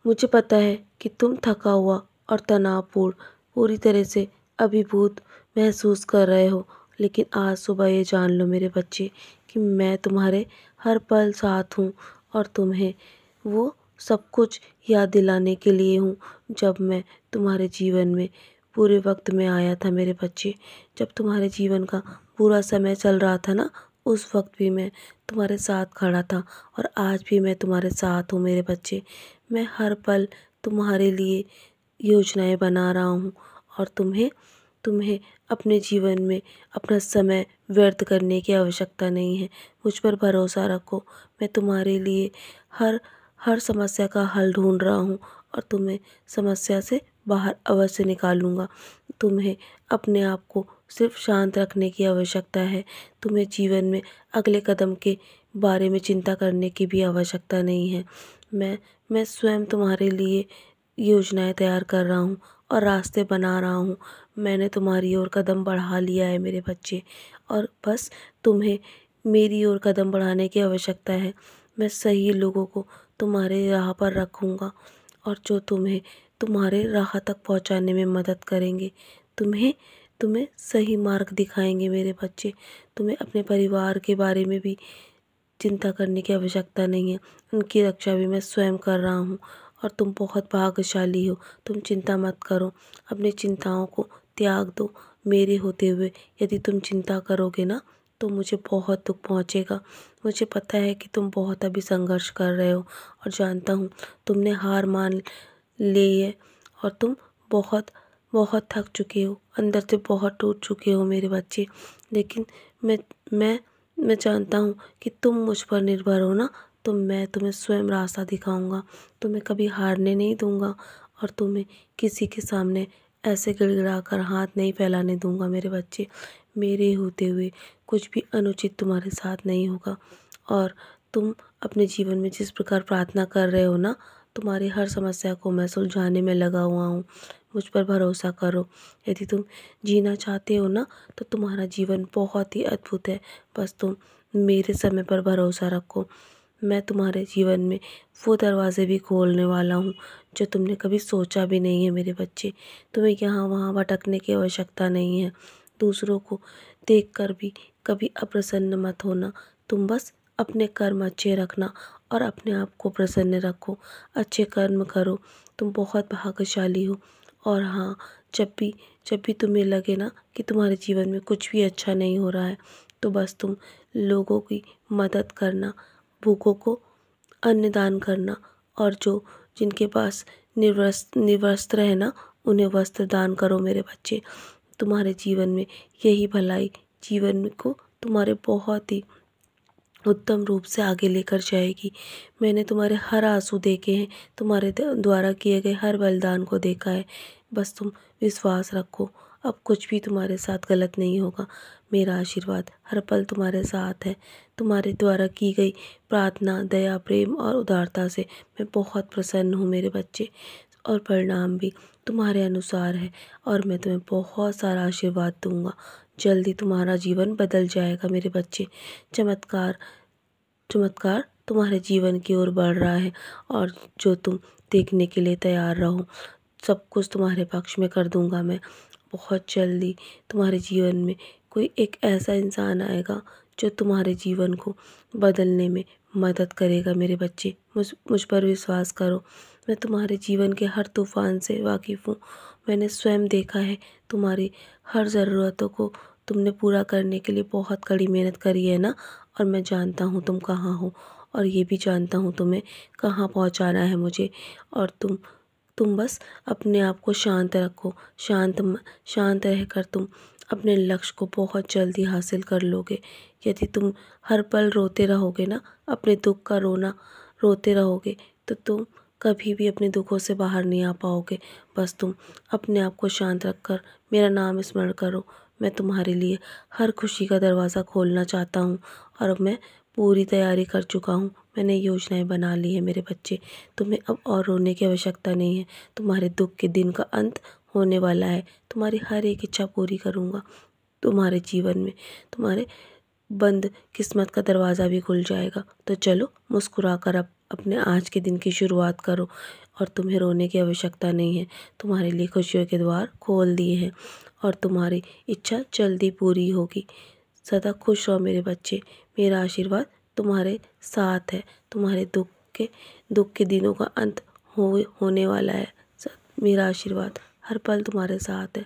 मुझे पता है कि तुम थका हुआ और तनावपूर्ण पूरी तरह से अभिभूत महसूस कर रहे हो, लेकिन आज सुबह ये जान लो मेरे बच्चे कि मैं तुम्हारे हर पल साथ हूँ और तुम्हें वो सब कुछ याद दिलाने के लिए हूँ जब मैं तुम्हारे जीवन में पूरे वक्त में आया था मेरे बच्चे। जब तुम्हारे जीवन का पूरा समय चल रहा था ना, उस वक्त भी मैं तुम्हारे साथ खड़ा था और आज भी मैं तुम्हारे साथ हूँ मेरे बच्चे। मैं हर पल तुम्हारे लिए योजनाएं बना रहा हूँ और तुम्हें तुम्हें अपने जीवन में अपना समय व्यर्थ करने की आवश्यकता नहीं है। मुझ पर भरोसा रखो, मैं तुम्हारे लिए हर हर समस्या का हल ढूंढ रहा हूँ और तुम्हें समस्या से बाहर अवश्य निकालूंगा। तुम्हें अपने आप को सिर्फ शांत रखने की आवश्यकता है। तुम्हें जीवन में अगले कदम के बारे में चिंता करने की भी आवश्यकता नहीं है। मैं स्वयं तुम्हारे लिए योजनाएं तैयार कर रहा हूँ और रास्ते बना रहा हूँ। मैंने तुम्हारी ओर कदम बढ़ा लिया है मेरे बच्चे, और बस तुम्हें मेरी ओर कदम बढ़ाने की आवश्यकता है। मैं सही लोगों को तुम्हारे राह पर रखूँगा और जो तुम्हें तुम्हारे राह तक पहुँचाने में मदद करेंगे। तुम्हें तुम्हें सही मार्ग दिखाएंगे मेरे बच्चे। तुम्हें अपने परिवार के बारे में भी चिंता करने की आवश्यकता नहीं है। उनकी रक्षा भी मैं स्वयं कर रहा हूँ और तुम बहुत भाग्यशाली हो। तुम चिंता मत करो, अपनी चिंताओं को त्याग दो मेरे होते हुए। यदि तुम चिंता करोगे ना तो मुझे बहुत दुख पहुँचेगा। मुझे पता है कि तुम बहुत अभी संघर्ष कर रहे हो और जानता हूँ तुमने हार मान ली है और तुम बहुत बहुत थक चुके हो, अंदर से बहुत टूट चुके हो मेरे बच्चे। लेकिन मैं मैं मैं जानता हूँ कि तुम मुझ पर निर्भर हो ना, तो मैं तुम्हें स्वयं रास्ता दिखाऊंगा। तुम्हें कभी हारने नहीं दूंगा और तुम्हें किसी के सामने ऐसे गिड़गिड़ाकर हाथ नहीं फैलाने दूंगा मेरे बच्चे। मेरे होते हुए कुछ भी अनुचित तुम्हारे साथ नहीं होगा। और तुम अपने जीवन में जिस प्रकार प्रार्थना कर रहे हो ना, तुम्हारी हर समस्या को मैं सुलझाने में लगा हुआ हूँ। मुझ पर भरोसा करो। यदि तुम जीना चाहते हो ना तो तुम्हारा जीवन बहुत ही अद्भुत है। बस तुम मेरे समय पर भरोसा रखो। मैं तुम्हारे जीवन में वो दरवाज़े भी खोलने वाला हूँ जो तुमने कभी सोचा भी नहीं है मेरे बच्चे। तुम्हें यहाँ वहाँ भटकने की आवश्यकता नहीं है। दूसरों को देखकर भी कभी अप्रसन्न मत होना। तुम बस अपने कर्म अच्छे रखना और अपने आप को प्रसन्न रखो। अच्छे कर्म करो। तुम बहुत भाग्यशाली हो। और हाँ, जब भी तुम्हें लगे ना कि तुम्हारे जीवन में कुछ भी अच्छा नहीं हो रहा है, तो बस तुम लोगों की मदद करना, भूखों को अन्न दान करना और जो जिनके पास निवस्त्र है ना, उन्हें वस्त्र दान करो मेरे बच्चे। तुम्हारे जीवन में यही भलाई जीवन को तुम्हारे बहुत ही उत्तम रूप से आगे लेकर जाएगी। मैंने तुम्हारे हर आंसू देखे हैं, तुम्हारे द्वारा किए गए हर बलिदान को देखा है। बस तुम विश्वास रखो, अब कुछ भी तुम्हारे साथ गलत नहीं होगा। मेरा आशीर्वाद हर पल तुम्हारे साथ है। तुम्हारे द्वारा की गई प्रार्थना, दया, प्रेम और उदारता से मैं बहुत प्रसन्न हूँ मेरे बच्चे, और परिणाम भी तुम्हारे अनुसार है। और मैं तुम्हें बहुत सारा आशीर्वाद दूंगा। जल्दी तुम्हारा जीवन बदल जाएगा मेरे बच्चे। चमत्कार चमत्कार तुम्हारे जीवन की ओर बढ़ रहा है और जो तुम देखने के लिए तैयार रहो, सब कुछ तुम्हारे पक्ष में कर दूंगा मैं। बहुत जल्दी तुम्हारे जीवन में कोई एक ऐसा इंसान आएगा जो तुम्हारे जीवन को बदलने में मदद करेगा मेरे बच्चे। मुझ पर विश्वास करो। मैं तुम्हारे जीवन के हर तूफान से वाकिफ़ हूँ। मैंने स्वयं देखा है तुम्हारी हर ज़रूरतों को तुमने पूरा करने के लिए बहुत कड़ी मेहनत करी है ना, और मैं जानता हूँ तुम कहाँ हो और ये भी जानता हूँ तुम्हें कहाँ पहुँचाना है मुझे। और तुम बस अपने आप को शांत रखो। शांत रहकर तुम अपने लक्ष्य को बहुत जल्दी हासिल कर लोगे। यदि तुम हर पल रोते रहोगे ना, अपने दुख का रोना रोते रहोगे, तो तुम कभी भी अपने दुखों से बाहर नहीं आ पाओगे। बस तुम अपने आप को शांत रखकर मेरा नाम स्मरण करो। मैं तुम्हारे लिए हर खुशी का दरवाज़ा खोलना चाहता हूँ और अब मैं पूरी तैयारी कर चुका हूँ। मैंने योजनाएं बना ली है मेरे बच्चे। तुम्हें अब और रोने की आवश्यकता नहीं है। तुम्हारे दुख के दिन का अंत होने वाला है। तुम्हारी हर एक इच्छा पूरी करूँगा। तुम्हारे जीवन में तुम्हारे बंद किस्मत का दरवाज़ा भी खुल जाएगा। तो चलो मुस्कुरा कर अब अपने आज के दिन की शुरुआत करो और तुम्हें रोने की आवश्यकता नहीं है। तुम्हारे लिए खुशियों के द्वार खोल दिए हैं और तुम्हारी इच्छा जल्दी पूरी होगी। सदा खुश रहो मेरे बच्चे। मेरा आशीर्वाद तुम्हारे साथ है। तुम्हारे दुख के दिनों का अंत होने वाला है। मेरा आशीर्वाद हर पल तुम्हारे साथ है।